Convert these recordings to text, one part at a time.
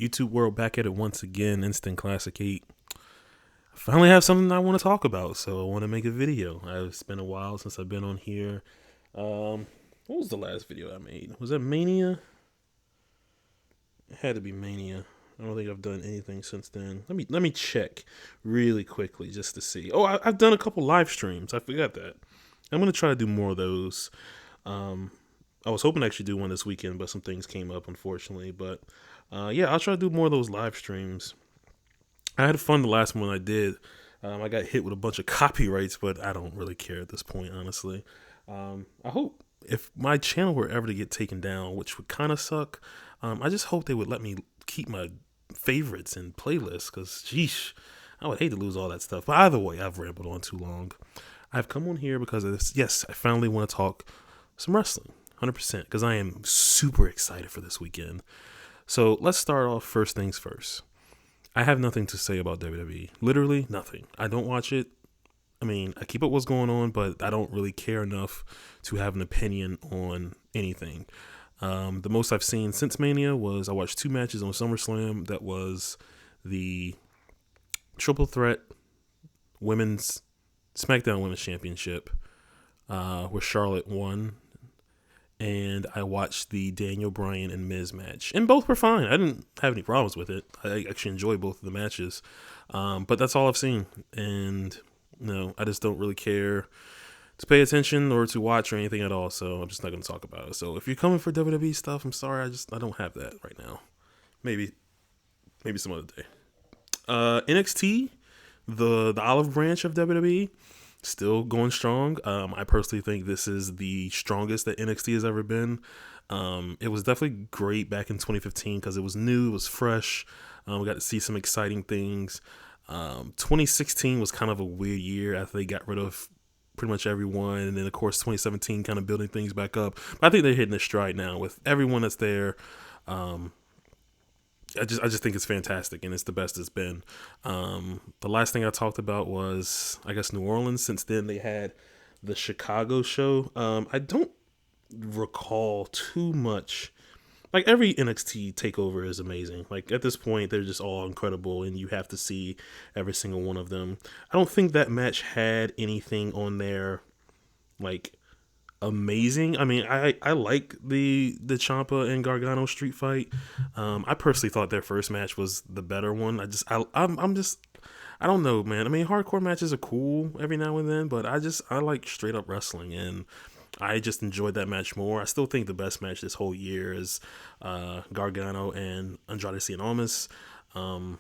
YouTube world back at it once again. Instant Classic 8. I finally have something I want to talk about, so I want to make a video. It's been a while since I've been on here. What was the last video I made? Was that Mania? It had to be Mania. I don't think I've done anything since then. Let me check really quickly just to see. Oh, I've done a couple live streams. I forgot that. I'm gonna try to do more of those. Um, I was hoping to actually do one this weekend, but some things came up, unfortunately. But yeah, I'll try to do more of those live streams. I had fun the last one I did. I got hit with a bunch of copyrights, but I don't really care at this point, honestly. I hope if my channel were ever to get taken down, which would kind of suck, I just hope they would let me keep my favorites and playlists, because, sheesh, I would hate to lose all that stuff. But either way, I've rambled on too long. I've come on here because of this. Yes, I finally want to talk some wrestling, 100%, because I am super excited for this weekend. So let's start off first things first. I have nothing to say about WWE. Literally nothing. I don't watch it. I mean, I keep up what's going on, but I don't really care enough to have an opinion on anything. The most I've seen since Mania was I watched 2 matches on SummerSlam. That was the Triple Threat Women's SmackDown Women's Championship, where Charlotte won, and I watched the Daniel Bryan and Miz match, and both were fine. I didn't have any problems with it. I actually enjoyed both of the matches, but that's all I've seen, and no, I just don't really care to pay attention or to watch or anything at all. So I'm just not going to talk about it. So if you're coming for WWE stuff, I'm sorry, I don't have that right now. Maybe some other day. NXT, the olive branch of WWE, still going strong. I personally think this is the strongest that NXT has ever been. It was definitely great back in 2015 because it was new, it was fresh. We got to see some exciting things. 2016 was kind of a weird year after they got rid of pretty much everyone, and then of course 2017 kind of building things back up. But I think they're hitting their stride now with everyone that's there. I just think it's fantastic, and it's the best it's been. The last thing I talked about was, I guess, New Orleans. Since then, they had the Chicago show. I don't recall too much. Like, every NXT takeover is amazing. Like, at this point, they're just all incredible, and you have to see every single one of them. I don't think that match had anything on there, like, amazing. I mean, I like the Ciampa and Gargano street fight. I personally thought their first match was the better one. I'm just, I don't know, man. I mean, hardcore matches are cool every now and then, but I like straight up wrestling, and I just enjoyed that match more. I still think the best match this whole year is Gargano and Andrade Cien Almas. And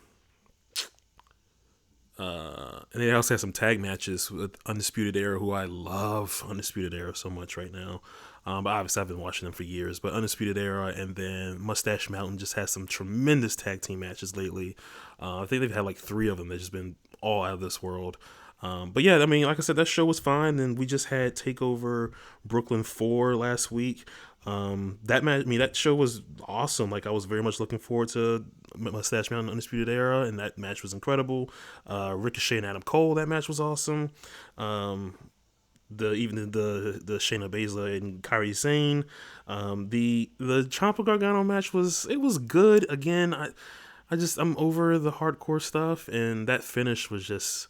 they also had some tag matches with Undisputed Era, who I love Undisputed Era so much right now. But obviously I've been watching them for years. But Undisputed Era and then Mustache Mountain just has some tremendous tag team matches lately. I think they've had like 3 of them. They've just been all out of this world. But yeah, I mean, like I said, that show was fine. And we just had TakeOver Brooklyn 4 last week. That match, I mean, that show was awesome. Like, I was very much looking forward to Mustache Mountain Undisputed Era, and that match was incredible. Ricochet and Adam Cole, that match was awesome. The Shayna Baszler and Kairi Sane. The Ciampa Gargano match was good. Again, I'm over the hardcore stuff, and that finish was just,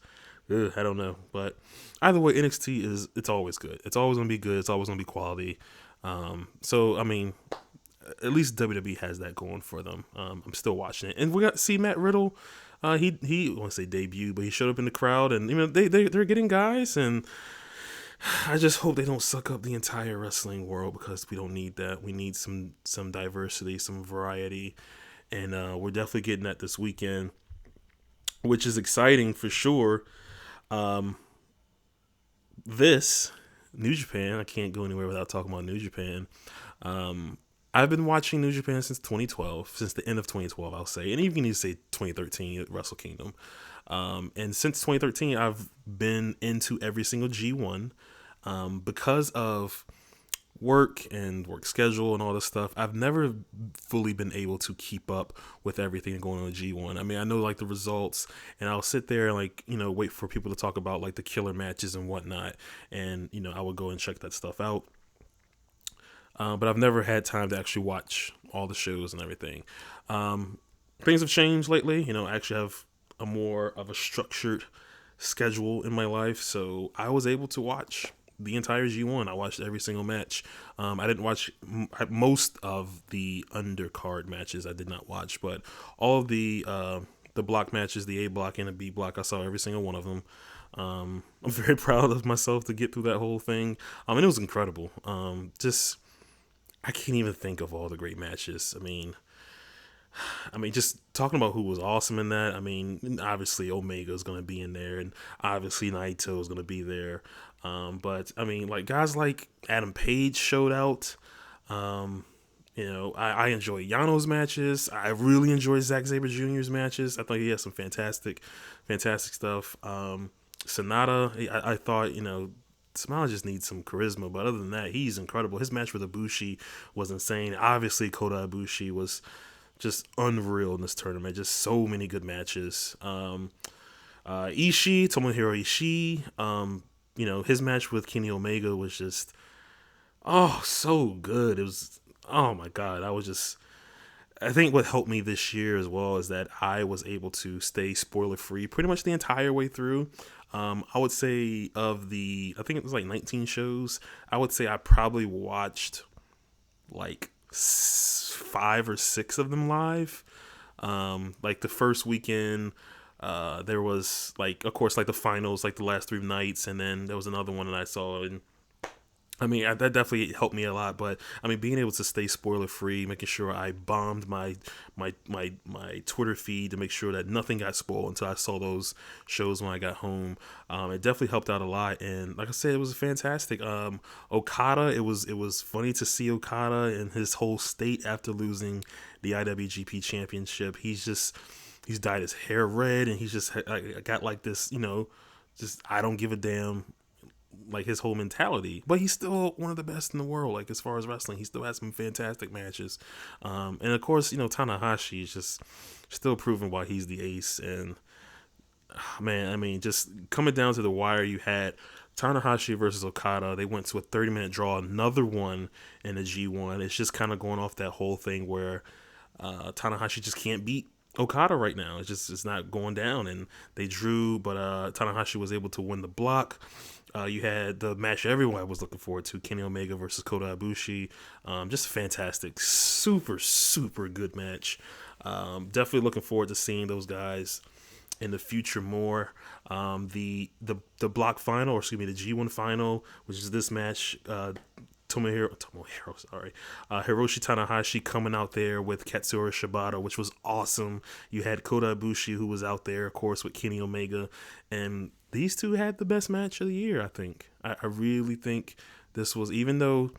I don't know. But either way, NXT it's always good. It's always gonna be good. It's always gonna be quality. So I mean, at least WWE has that going for them. I'm still watching it, and we got to see Matt Riddle. He I want to say debut, but he showed up in the crowd, and they're getting guys, and I just hope they don't suck up the entire wrestling world, because we don't need that. We need some diversity, some variety, and we're definitely getting that this weekend, which is exciting for sure. This New Japan, I can't go anywhere without talking about New Japan. I've been watching New Japan since 2012, since the end of 2012, I'll say, and even you need to say 2013 at Wrestle Kingdom. And since 2013, I've been into every single G1. Because of work and work schedule and all this stuff, I've never fully been able to keep up with everything going on in G1. I mean, I know like the results, and I'll sit there and like, wait for people to talk about like the killer matches and whatnot. And, I would go and check that stuff out. But I've never had time to actually watch all the shows and everything. things have changed lately. I actually have a more of a structured schedule in my life, so I was able to watch the entire G1. I watched every single match. I didn't watch most of the undercard matches. I did not watch, but all of the block matches, the A block and the B block, I saw every single one of them. I'm very proud of myself to get through that whole thing. And it was incredible. Just I can't even think of all the great matches. Just talking about who was awesome in that. Obviously Omega is going to be in there, and obviously Naito is going to be there. But like guys like Adam Page showed out. I enjoy Yano's matches. I really enjoy Zack Sabre Jr.'s matches. I thought he had some fantastic stuff. Sonata, I thought, Sonata just needs some charisma, but other than that, he's incredible. His match with Ibushi was insane. Obviously, Kota Ibushi was just unreal in this tournament. Just so many good matches. Ishii, Tomohiro Ishii, his match with Kenny Omega was just, so good. It was, oh my God. I think what helped me this year as well is that I was able to stay spoiler free pretty much the entire way through. I would say I think it was like 19 shows. I would say I probably watched like 5 or 6 of them live. Like the first weekend, there was like, of course, like the finals, like the last 3 nights, and then there was another one that I saw, and that definitely helped me a lot. But being able to stay spoiler free, making sure I bombed my Twitter feed to make sure that nothing got spoiled until I saw those shows when I got home. It definitely helped out a lot. And like I said, it was fantastic. Okada, it was funny to see Okada in his whole state after losing the IWGP Championship. He's dyed his hair red, and he's just got like this, just I don't give a damn, like his whole mentality. But he's still one of the best in the world, like as far as wrestling. He still has some fantastic matches. And of course, Tanahashi is just still proving why he's the ace. And man, just coming down to the wire, you had Tanahashi versus Okada. They went to a 30-minute draw, another one in the G1. It's just kind of going off that whole thing where Tanahashi just can't beat Okada right now. It's not going down, and they drew, but Tanahashi was able to win the block. You had the match everyone was looking forward to, Kenny Omega versus Kota Ibushi. Just fantastic, super good match. Definitely looking forward to seeing those guys in the future more. The block final, or excuse me, the G1 final, which is this match. Hiroshi Tanahashi coming out there with Katsura Shibata, which was awesome. You had Kota Ibushi, who was out there, of course, with Kenny Omega, and these two had the best match of the year, I think. I really think this was, even though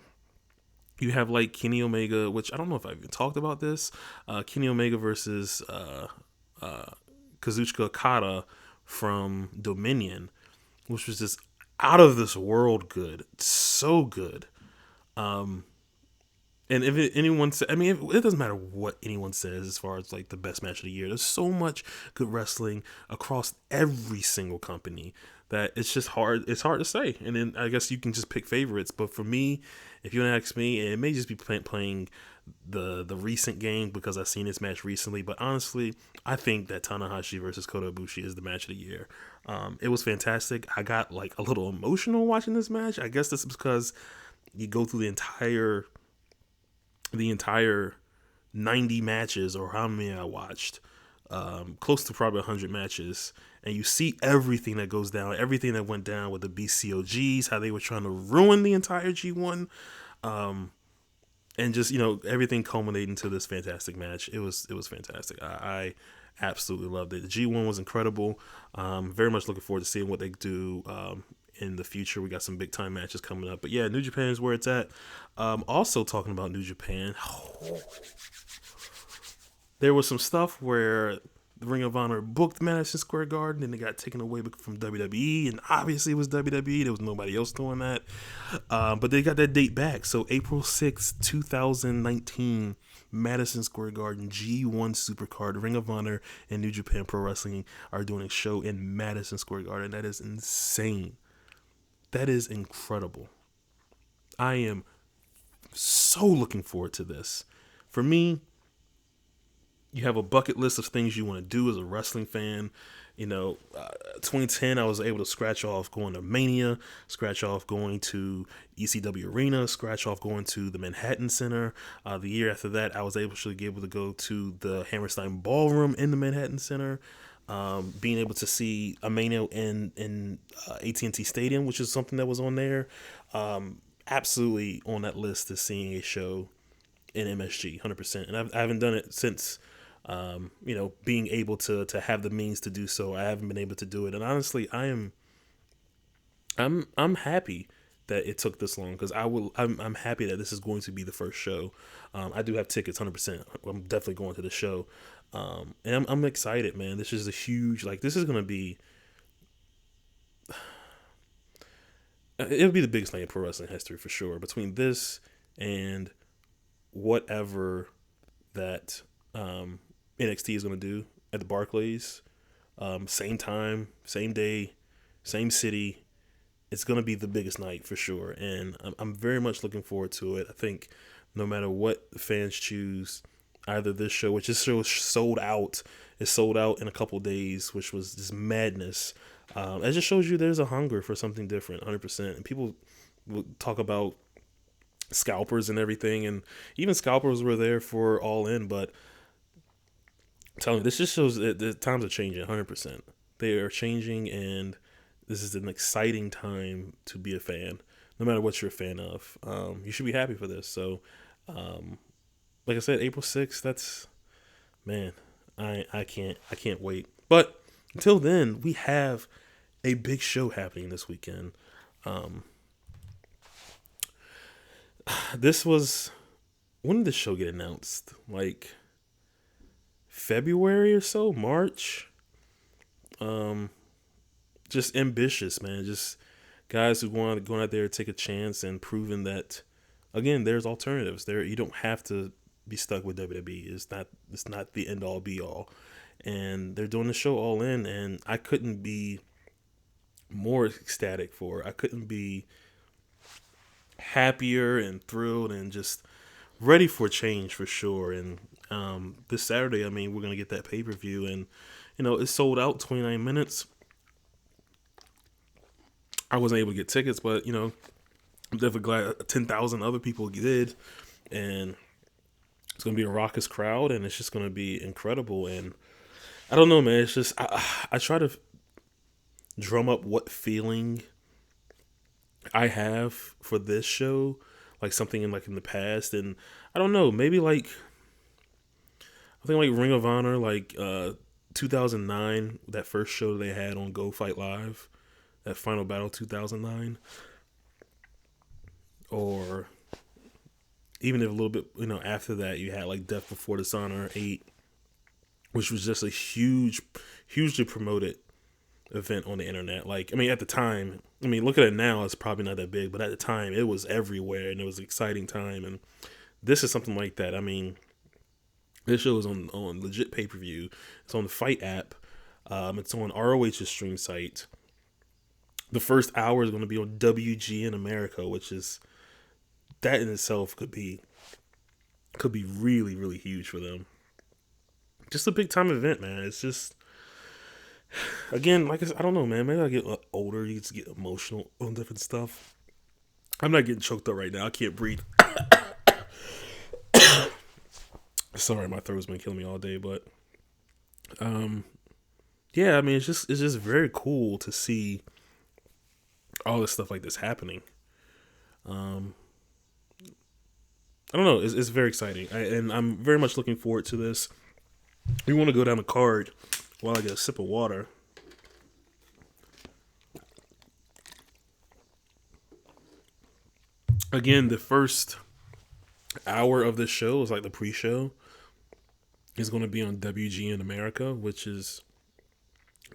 you have like Kenny Omega, which I don't know if I've even talked about this, Kenny Omega versus Kazuchika Okada from Dominion, which was just out of this world good. So good. And if anyone says, it doesn't matter what anyone says as far as like the best match of the year. There's so much good wrestling across every single company that it's just hard. It's hard to say. And then I guess you can just pick favorites. But for me, if you ask me, it may just be playing the recent game because I've seen this match recently. But honestly, I think that Tanahashi versus Kota Ibushi is the match of the year. It was fantastic. I got like a little emotional watching this match. I guess this is because you go through the entire 90 matches, or how many I watched, close to probably 100 matches, and you see everything that goes down, everything that went down with the BCOGs, how they were trying to ruin the entire G1, and just everything culminating to this fantastic match. It was fantastic. I absolutely loved it. The G1 was incredible. Very much looking forward to seeing what they do in the future. We got some big time matches coming up. But yeah, New Japan is where it's at. Also talking about New Japan, there was some stuff where the Ring of Honor booked Madison Square Garden and it got taken away from WWE, and obviously it was WWE. There was nobody else doing that. But they got that date back. So April 6th, 2019, Madison Square Garden, G1 Supercard, Ring of Honor, and New Japan Pro Wrestling are doing a show in Madison Square Garden. That is insane. That is incredible. I am so looking forward to this. For me, you have a bucket list of things you want to do as a wrestling fan. 2010, I was able to scratch off going to Mania, scratch off going to ECW Arena, scratch off going to the Manhattan Center. The year after that, I was able to go to the Hammerstein Ballroom in the Manhattan Center. Being able to see a Mania in AT&T Stadium, which is something that was on there. Absolutely on that list is seeing a show in MSG, 100%. And I haven't done it since, being able to have the means to do so. I haven't been able to do it, and honestly, I'm happy that it took this long because I'm happy that this is going to be the first show. I do have tickets, 100%. I'm definitely going to the show, and I'm excited, man. This is a huge this is gonna be. It'll be the biggest night in pro wrestling history for sure. Between this and whatever that NXT is going to do at the Barclays, same time, same day, same city. It's going to be the biggest night for sure, and I'm very much looking forward to it. I think no matter what fans choose, either this show, which this show is sold out in a couple days, which was just madness. It just shows you there's a hunger for something different, 100%. And people will talk about scalpers and everything, and even scalpers were there for All In, but I'm telling you, this just shows that the times are changing, 100%. They are changing, and this is an exciting time to be a fan, no matter what you're a fan of. You should be happy for this. So, like I said, April 6th, that's, man, I can't wait. But until then, we have a big show happening this weekend. This was, when did this show get announced? Like February or so, March. Just ambitious, man. Just guys who want going out there to take a chance and proving that, again, there's alternatives. There, you don't have to be stuck with WWE. It's not the end all be all. And they're doing the show All In, and I couldn't be more ecstatic for it. I couldn't be happier and thrilled and just ready for change for sure. And this Saturday, I mean, we're gonna get that pay-per-view, and it's sold out 29 minutes. I wasn't able to get tickets, but I'm definitely glad 10,000 other people did, and it's gonna be a raucous crowd, and it's just gonna be incredible. And I don't know, man. It's just I try to drum up what feeling I have for this show, like something in the past, and I don't know, maybe I think Ring of Honor, 2009, that first show they had on Go Fight Live, that Final Battle 2009, or even if a little bit after that, you had Death Before Dishonor 8, which was just a hugely promoted event on the internet. At the time, look at it now, it's probably not that big, but at the time it was everywhere, and it was an exciting time. And this is something like that. This show is on legit pay-per-view. It's on the Fight app. It's on ROH's stream site. The first hour is going to be on WGN America, which is, that in itself could be really, really huge for them. Just a big time event, man. It's just, again, like I said, I don't know, man. Maybe I get older, you just get emotional on different stuff. I'm not getting choked up right now. I can't breathe. Sorry, my throat's been killing me all day, but yeah, it's just very cool to see all this stuff like this happening. I don't know. It's very exciting, and I'm very much looking forward to this. We want to go down the card while I get a sip of water. Again, the first hour of this show is the pre-show. Is going to be on WGN America,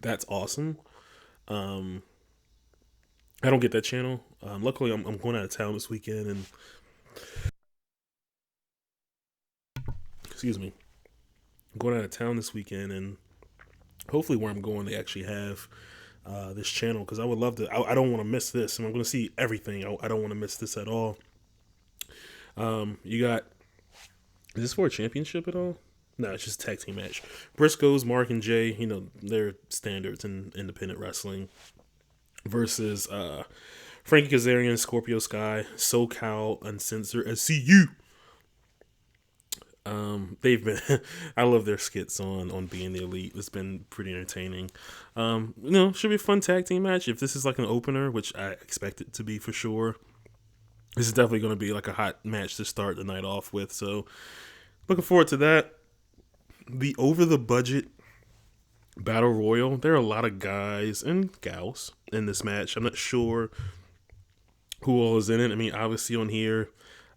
that's awesome. I don't get that channel. Luckily, I'm going out of town this weekend, and excuse me, I'm going out of town this weekend, and hopefully where I'm going, they actually have this channel, because I would love to. I don't want to miss this, and I'm going to see everything. I don't want to miss this at all. You got, is this for a championship at all? No, it's just a tag team match. Briscoes, Mark and Jay, they're standards in independent wrestling. Versus Frankie Kazarian, Scorpio Sky, SoCal, Uncensored, SCU. They've been. I love their skits on being the elite. It's been pretty entertaining. Should be a fun tag team match. If this is like an opener, which I expect it to be for sure, this is definitely going to be like a hot match to start the night off with. So, looking forward to that. The over the budget battle royal. There are a lot of guys and gals in this match. I'm not sure who all is in it. I mean, obviously on here,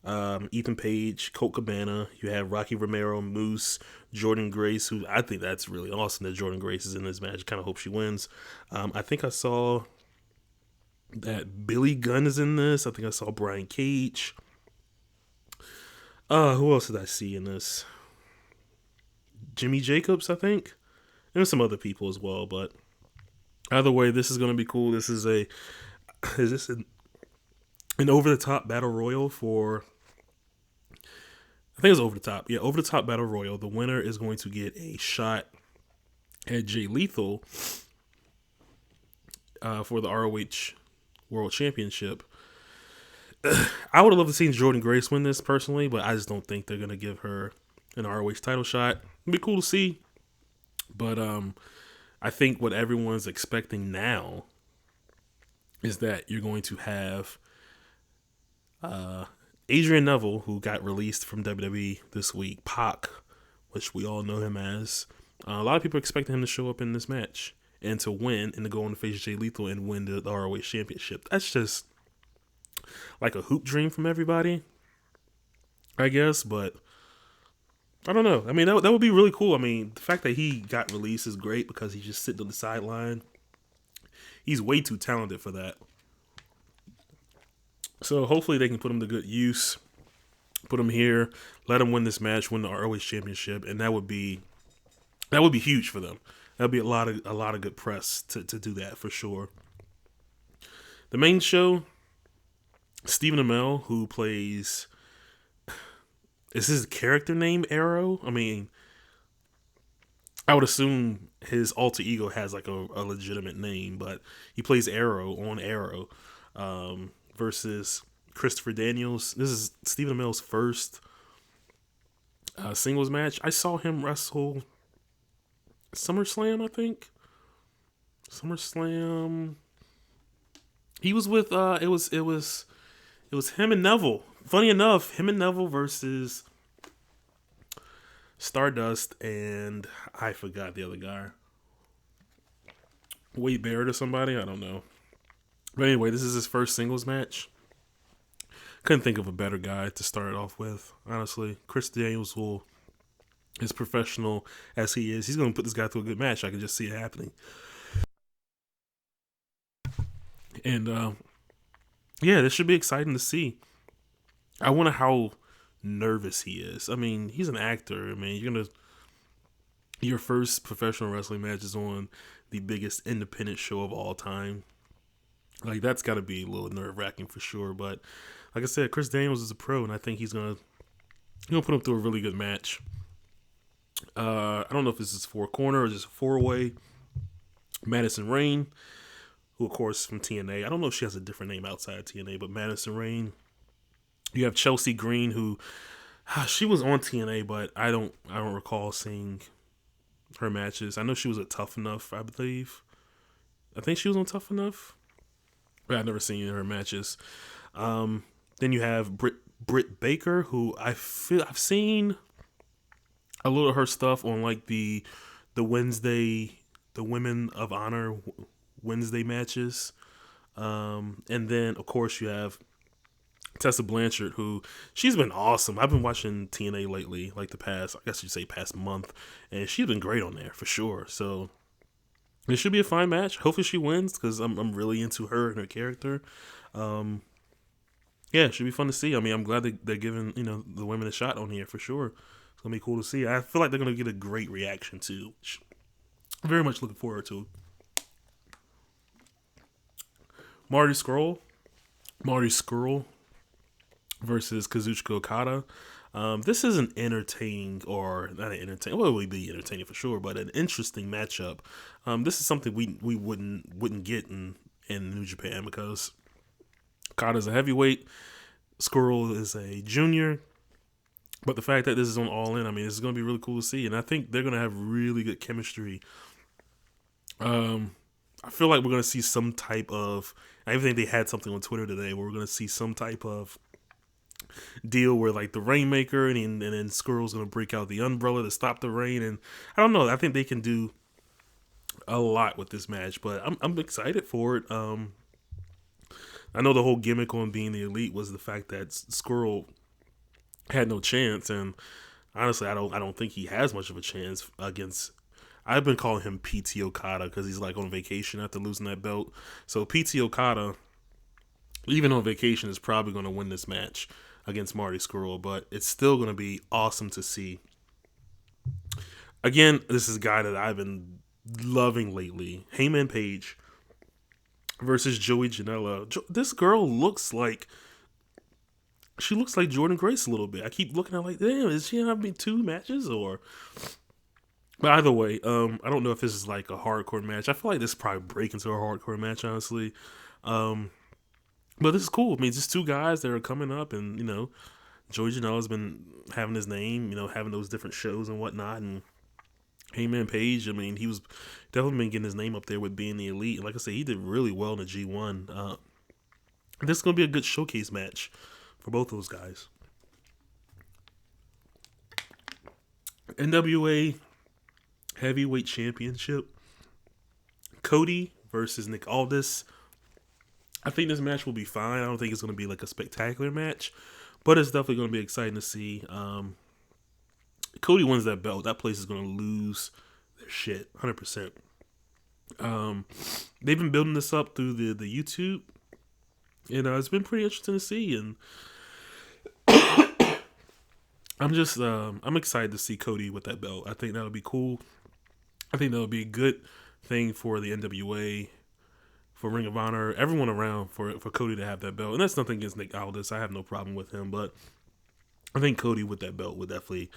Ethan Page, Colt Cabana. You have Rocky Romero, Moose, Jordan Grace, who I think that's really awesome that Jordan Grace is in this match. Kind of hope she wins. I think I saw that Billy Gunn is in this. I think I saw Brian Cage. Who else did I see in this? Jimmy Jacobs, I think. And some other people as well. But either way, this is going to be cool. This is an over-the-top battle royal for... I think it's over the top. Yeah, over the top battle royal. The winner is going to get a shot at Jay Lethal for the ROH World Championship. I would have loved to see Jordan Grace win this personally, but I just don't think they're going to give her an ROH title shot. It'd be cool to see. But I think what everyone's expecting now is that you're going to have Adrian Neville, who got released from WWE this week, Pac, which we all know him as. A lot of people are expecting him to show up in this match and to win and to go on to face Jay Lethal and win the ROH Championship. That's just like a hoop dream from everybody, I guess, but I don't know. I mean, that would be really cool. I mean, the fact that he got released is great because he's just sitting on the sideline. He's way too talented for that. So hopefully they can put him to good use, put him here, let him win this match, win the ROH Championship, and that would be huge for them. That'd be a lot of good press to do that for sure. The main show, Stephen Amell, who plays, is his character name Arrow? I mean, I would assume his alter ego has like a legitimate name, but he plays Arrow on Arrow. Versus Christopher Daniels. This is Stephen Amell's first singles match. I saw him wrestle SummerSlam, I think. SummerSlam. He was with it was him and Neville. Funny enough, him and Neville versus Stardust and I forgot the other guy. Wade Barrett or somebody, I don't know. But anyway, this is his first singles match. Couldn't think of a better guy to start it off with, honestly. Chris Daniels as professional as he is, he's going to put this guy through a good match. I can just see it happening. And, yeah, this should be exciting to see. I wonder how nervous he is. I mean, he's an actor. I mean, your first professional wrestling match is on the biggest independent show of all time. Like, that's got to be a little nerve-wracking for sure. But, like I said, Chris Daniels is a pro, and I think he's going to put him through a really good match. I don't know if this is four-corner or just a four-way. Madison Rayne, who, of course, from TNA. I don't know if she has a different name outside of TNA, but Madison Rayne. You have Chelsea Green, who, she was on TNA, but I don't recall seeing her matches. I know she was at Tough Enough, I believe. I think she was on Tough Enough. I've never seen her matches. Then you have Britt Baker, who I've seen a little of her stuff on like the Wednesday, the Women of Honor Wednesday matches. And then of course you have Tessa Blanchard, who she's been awesome. I've been watching TNA lately, like the past, I guess you'd say past month, and she's been great on there for sure. So it should be a fine match. Hopefully she wins because I'm really into her and her character. Yeah, it should be fun to see. I mean, I'm glad they're giving the women a shot on here for sure. It's gonna be cool to see. I feel like they're gonna get a great reaction too. Which I'm very much looking forward to. Marty Scurll versus Kazuchika Okada. This is an entertaining, or not an entertaining, well, it would be entertaining for sure, but an interesting matchup. This is something we wouldn't get in New Japan because Kata's a heavyweight, Squirrel is a junior. But the fact that this is on All In, I mean, this is going to be really cool to see, and I think they're going to have really good chemistry. I feel like we're going to see some type of. I even think they had something on Twitter today where we're going to see some type of deal where like the Rainmaker and then Squirrel's going to break out the umbrella to stop the rain, and I don't know. I think they can do a lot with this match, but I'm excited for it. I know the whole gimmick on being the elite was the fact that Squirrel had no chance, and honestly, I don't think he has much of a chance against. I've been calling him PT Okada because he's like on vacation after losing that belt. So PT Okada, even on vacation, is probably going to win this match against Marty Scurll, but it's still going to be awesome to see. Again, this is a guy that I've been loving lately. Heyman Page versus Joey Janela. This girl looks like Jordan Grace a little bit. I keep looking at her like, damn, is she having 2 matches or? But either way, I don't know if this is like a hardcore match. I feel like this probably break into a hardcore match, honestly. But this is cool. I mean, just 2 guys that are coming up, and Joey Janela's been having his name, having those different shows and whatnot, and Heyman Page. I mean, he was definitely been getting his name up there with being the elite. And like I said, he did really well in the G1. This is gonna be a good showcase match for both those guys. NWA Heavyweight Championship. Cody versus Nick Aldis. I think this match will be fine. I don't think it's going to be like a spectacular match, but it's definitely going to be exciting to see. Cody wins that belt. That place is going to lose their shit, 100%. They've been building this up through the YouTube, and it's been pretty interesting to see. And I'm excited to see Cody with that belt. I think that'll be cool. I think that'll be a good thing for the NWA, for Ring of Honor, everyone around for Cody to have that belt. And that's nothing against Nick Aldis. I have no problem with him, but I think Cody with that belt would definitely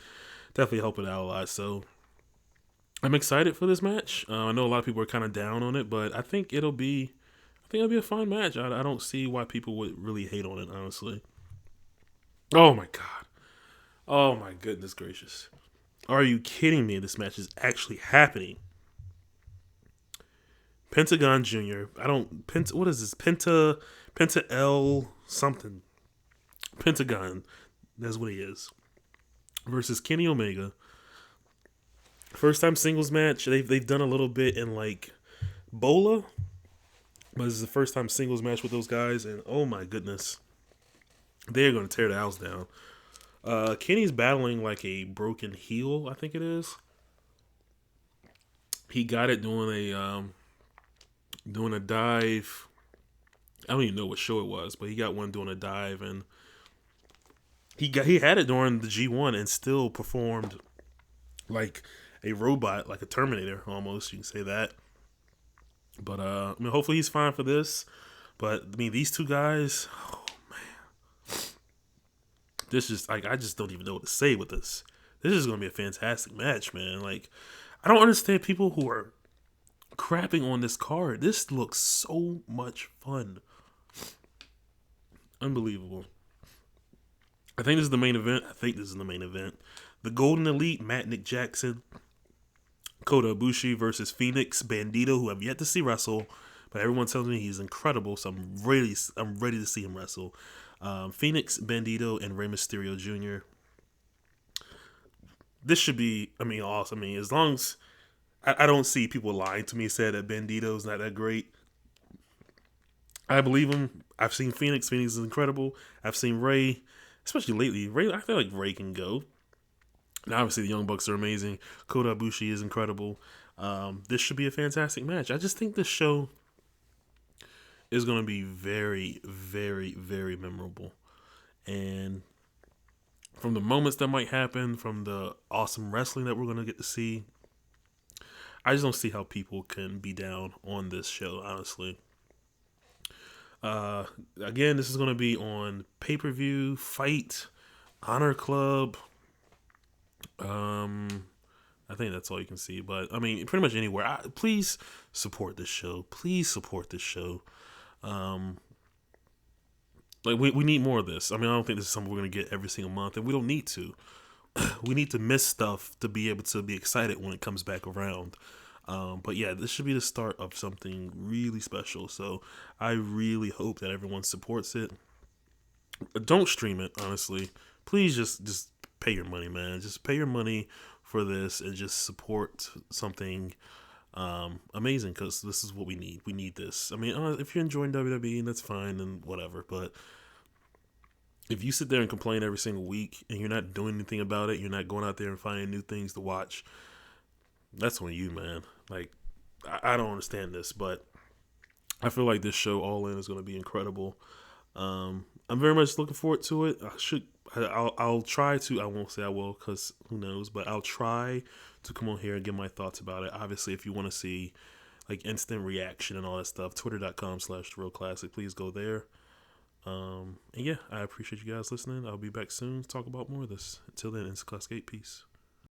help it out a lot. So I'm excited for this match. I know a lot of people are kind of down on it, but I think it'll be a fun match. I don't see why people would really hate on it, honestly. Oh my god. Oh my goodness gracious. Are you kidding me? This match is actually happening. Pentagon Jr. What is this? Penta L something. Pentagon. That's what he is. Versus Kenny Omega. First time singles match. They've done a little bit in like Bola. But this is the first time singles match with those guys, and oh my goodness. They're gonna tear the house down. Kenny's battling like a broken heel, I think it is. He got it doing a dive. I don't even know what show it was, but he got one doing a dive, and he had it during the G1 and still performed like a robot, like a Terminator almost. You can say that. But I mean, hopefully he's fine for this. But I mean, these 2 guys. This is like, I just don't even know what to say with this. This is going to be a fantastic match, man. Like, I don't understand people who are crapping on this card. This looks so much fun. Unbelievable. I think this is the main event. The Golden Elite, Matt Nick Jackson, Kota Ibushi versus Phoenix Bandito, who I've yet to see wrestle, but everyone tells me he's incredible, so I'm ready to see him wrestle. Phoenix, Bandito, and Rey Mysterio Jr. This should be, awesome. I mean, as long as I don't see people lying to me, said that Bandito's not that great. I believe him. I've seen Phoenix. Phoenix is incredible. I've seen Rey, especially lately. Rey, I feel like Rey can go. Now, obviously, the Young Bucks are amazing. Kota Ibushi is incredible. This should be a fantastic match. I just think this show is going to be very, very, very memorable. And from the moments that might happen, from the awesome wrestling that we're going to get to see, I just don't see how people can be down on this show, honestly. Again, this is going to be on pay-per-view, Fight, Honor Club. Um, I think that's all you can see. But I mean, pretty much anywhere. Please support this show. Please support this show. Um, like we need more of this. I mean, I don't think this is something we're gonna get every single month, and we don't need to. We need to miss stuff to be able to be excited when it comes back around. But yeah, this should be the start of something really special. So I really hope that everyone supports it. Don't stream it, honestly. Please just pay your money, man. Just pay your money for this and just support something amazing, because this is what we need. We need this. I mean, if you're enjoying WWE, that's fine and whatever. But if you sit there and complain every single week and you're not doing anything about it, you're not going out there and finding new things to watch, that's on you, man. Like, I don't understand this, but I feel like this show All In is going to be incredible. I'm very much looking forward to it. I'll try to. I won't say I will, because who knows, but I'll try to come on here and give my thoughts about it. Obviously, if you want to see like instant reaction and all that stuff, twitter.com/TheRealClassic. Please go there. And yeah, I appreciate you guys listening. I'll be back soon to talk about more of this. Until then, Instant Classic 8. Peace.